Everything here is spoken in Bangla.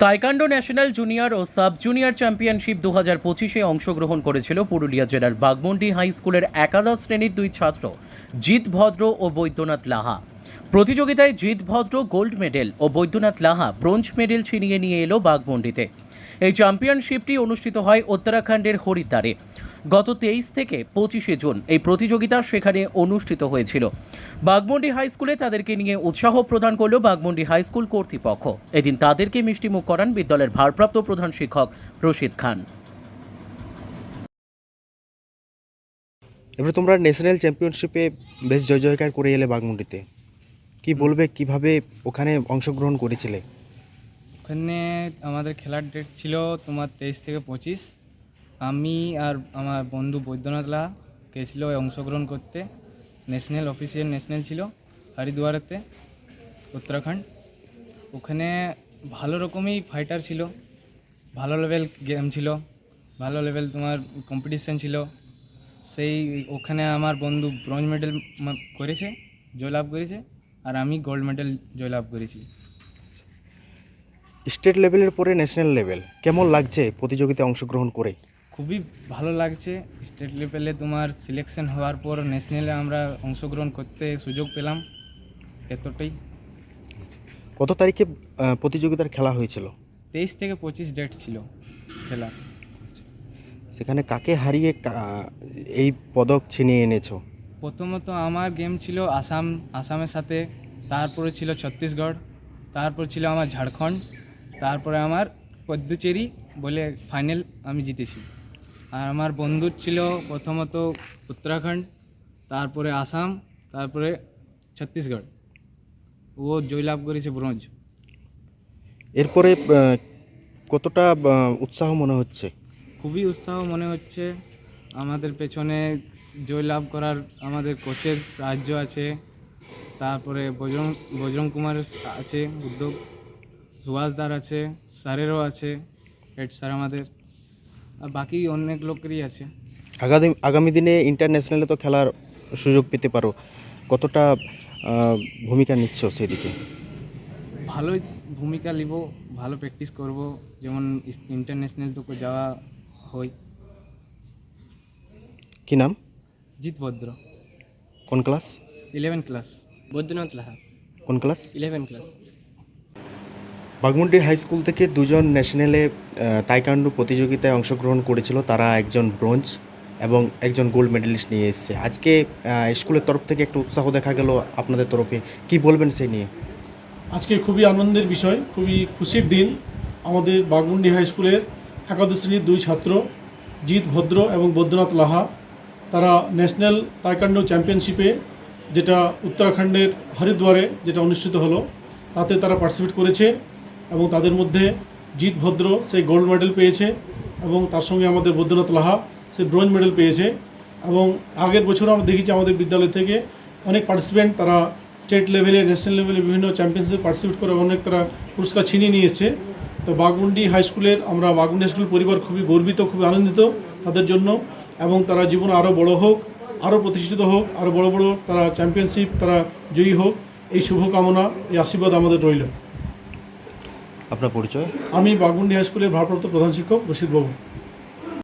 তাইকান্ডো ন্যাশনাল জুনিয়র ও সাব জুনিয়র চ্যাম্পিয়নশিপ 2025-এ অংশগ্রহণ করেছিল পুরুলিয়া জেলার বাঘমুন্ডি হাই স্কুলের একাদশ শ্রেণীর দুই ছাত্র জিৎ ভদ্র ও বৈদ্যনাথ লাহা। প্রতিযোগিতায় জিৎ ভদ্র গোল্ড মেডেল ও বৈদ্যনাথ লাহা ব্রোঞ্জ মেডেল ছিনিয়ে নিয়ে এলো বাঘমুন্ডিতে। এই চ্যাম্পিয়নশিপটি অনুষ্ঠিত হয় উত্তরাখণ্ডের হরিদ্বারে। গত 23 থেকে 25 জুন এই প্রতিযোগিতা সেখানে অনুষ্ঠিত হয়েছিল। বাঘমুন্ডি হাই স্কুলে তাদেরকে নিয়ে উৎসাহ প্রদান করল বাঘমুন্ডি হাই স্কুল কর্তৃপক্ষ। এদিন তাদেরকে মিষ্টিমুখ করান বিদ্যালয়ের ভারপ্রাপ্ত প্রধান শিক্ষক রশিদ খান। এবারে তোমরা ন্যাশনাল চ্যাম্পিয়নশিপে বেশ জয় জয়কার করে এলে বাঘমুন্ডিতে, কি বলবে কিভাবে ওখানে অংশগ্রহণ করেছিলে? ওখানে আমাদের খেলার ডেট ছিল তোমার 23 থেকে 25। আমি আর আমার বন্ধু বৈদ্যনাথ লাহা গেছিল অংশগ্রহণ করতে। ন্যাশনাল অফিসিয়াল ন্যাশনাল ছিল হরিদ্বারেতে, উত্তরাখণ্ড। ওখানে ভালো রকমই ফাইটার ছিল, ভালো লেভেল গেম ছিল, ভালো লেভেল তোমার কম্পিটিশান ছিল। সেই ওখানে আমার বন্ধু ব্রোঞ্জ মেডেল করেছে, জয়লাভ করেছে, আর আমি গোল্ড মেডেল জয়লাভ করেছি। স্টেট লেভেলের পরে ন্যাশনাল লেভেল কেমন লাগছে প্রতিযোগিতায় অংশগ্রহণ করে? খুবই ভালো লাগছে। স্টেট লেভেলে তোমার সিলেকশন হওয়ার পর ন্যাশনালে আমরা অংশগ্রহণ করতে সুযোগ পেলাম, এতটাই। কত তারিখে প্রতিযোগিতার খেলা হয়েছিল? 23 থেকে 25 ডেট ছিল খেলা। সেখানে কাকে হারিয়ে এই পদক ছিনিয়ে এনেছো? প্রথমত আমার গেম ছিল আসামের সাথে, তারপরে ছিল ছত্তিশগড়, তারপর ছিল আমার ঝাড়খণ্ড, তারপরে আমার পদ্দুচেরি বলে ফাইনাল আমি জিতেছি। আর আমার বন্ধুর ছিল প্রথমত উত্তরাখণ্ড, তারপরে আসাম, তারপরে ছত্তিশগড়। ও জয়লাভ করেছে ব্রোঞ্জ। এরপরে কতটা উৎসাহ মনে হচ্ছে? খুবই উৎসাহ মনে হচ্ছে। আমাদের পেছনে জয়লাভ করার আমাদের কোচের সাহায্য আছে, তারপরে বজরং কুমারের আছে উদ্যোগ, সুভাষদার আছে, স্যারেরও আছে, হেড স্যার আমাদের, আর বাকি অনেক লোকেরই আছে। আগামী দিনে ইন্টারন্যাশনালে তো খেলার সুযোগ পেতে পারো, কতটা ভূমিকা নিচ্ছ সেদিকে? ভালোই ভূমিকা নিব, ভালো প্র্যাকটিস করব, যেমন ইন্টারন্যাশনাল তো যাওয়া হয়। কি নাম? জিৎ ভদ্র। কোন ক্লাস? 11 ক্লাস। বৈদ্যনাথ লাহা। কোন class? 11 class. Baghmundi high school থেকে দুজন ন্যাশনালে তাইকান্ডু প্রতিযোগিতায় অংশগ্রহণ করেছিল, তারা একজন ব্রোঞ্জ এবং একজন গোল্ড মেডেলিস্ট নিয়ে এসেছে। আজকে স্কুলের তরফ থেকে একটা উৎসাহ দেখা গেল আপনাদের তরফে, কি বলবেন সেই নিয়ে? আজকে খুবই আনন্দের বিষয়, খুবই খুশির দিন। আমাদের বাঘমুন্ডি হাই স্কুলের একাদশ শ্রেণীর দুই ছাত্র জিৎ ভদ্র এবং বৈদ্যনাথ লাহা, তারা ন্যাশনাল তাইকান্ডো চ্যাম্পিয়নশিপে, যেটা উত্তরাখণ্ডের হরিদ্বারে যেটা অনুষ্ঠিত হলো, তাতে তারা পার্টিসিপেট করেছে এবং তাদের মধ্যে জিৎ ভদ্র সে গোল্ড মেডেল পেয়েছে এবং তার সঙ্গে আমাদের বৈদ্যনাথ লাহা সে ব্রোঞ্জ মেডেল পেয়েছে। এবং আগের বছর আমরা দেখেছি আমাদের বিদ্যালয় থেকে অনেক পার্টিসিপেন্ট তারা স্টেট লেভেলে, ন্যাশনাল লেভেলে বিভিন্ন চ্যাম্পিয়নশিপে পার্টিসিপেট করে অনেক তারা পুরস্কার ছিনিয়ে নিয়ে এসেছে। তো বাঘমুন্ডি হাই স্কুলের বাঘমুন্ডি হাই স্কুল পরিবার খুবই গর্বিত, খুবই আনন্দিত তাদের জন্য, এবং তারা জীবন আরও বড় হোক, আরও প্রতিষ্ঠিত হোক, আরও বড় বড় তারা চ্যাম্পিয়নশিপ তারা জয়ী হোক, এই শুভকামনা, এই আশীর্বাদ আমাদের রইল। আপনার পরিচয়? আমি বাঘমুন্ডি হাই স্কুলের ভারপ্রাপ্ত প্রধান শিক্ষক রশিদ বাবু।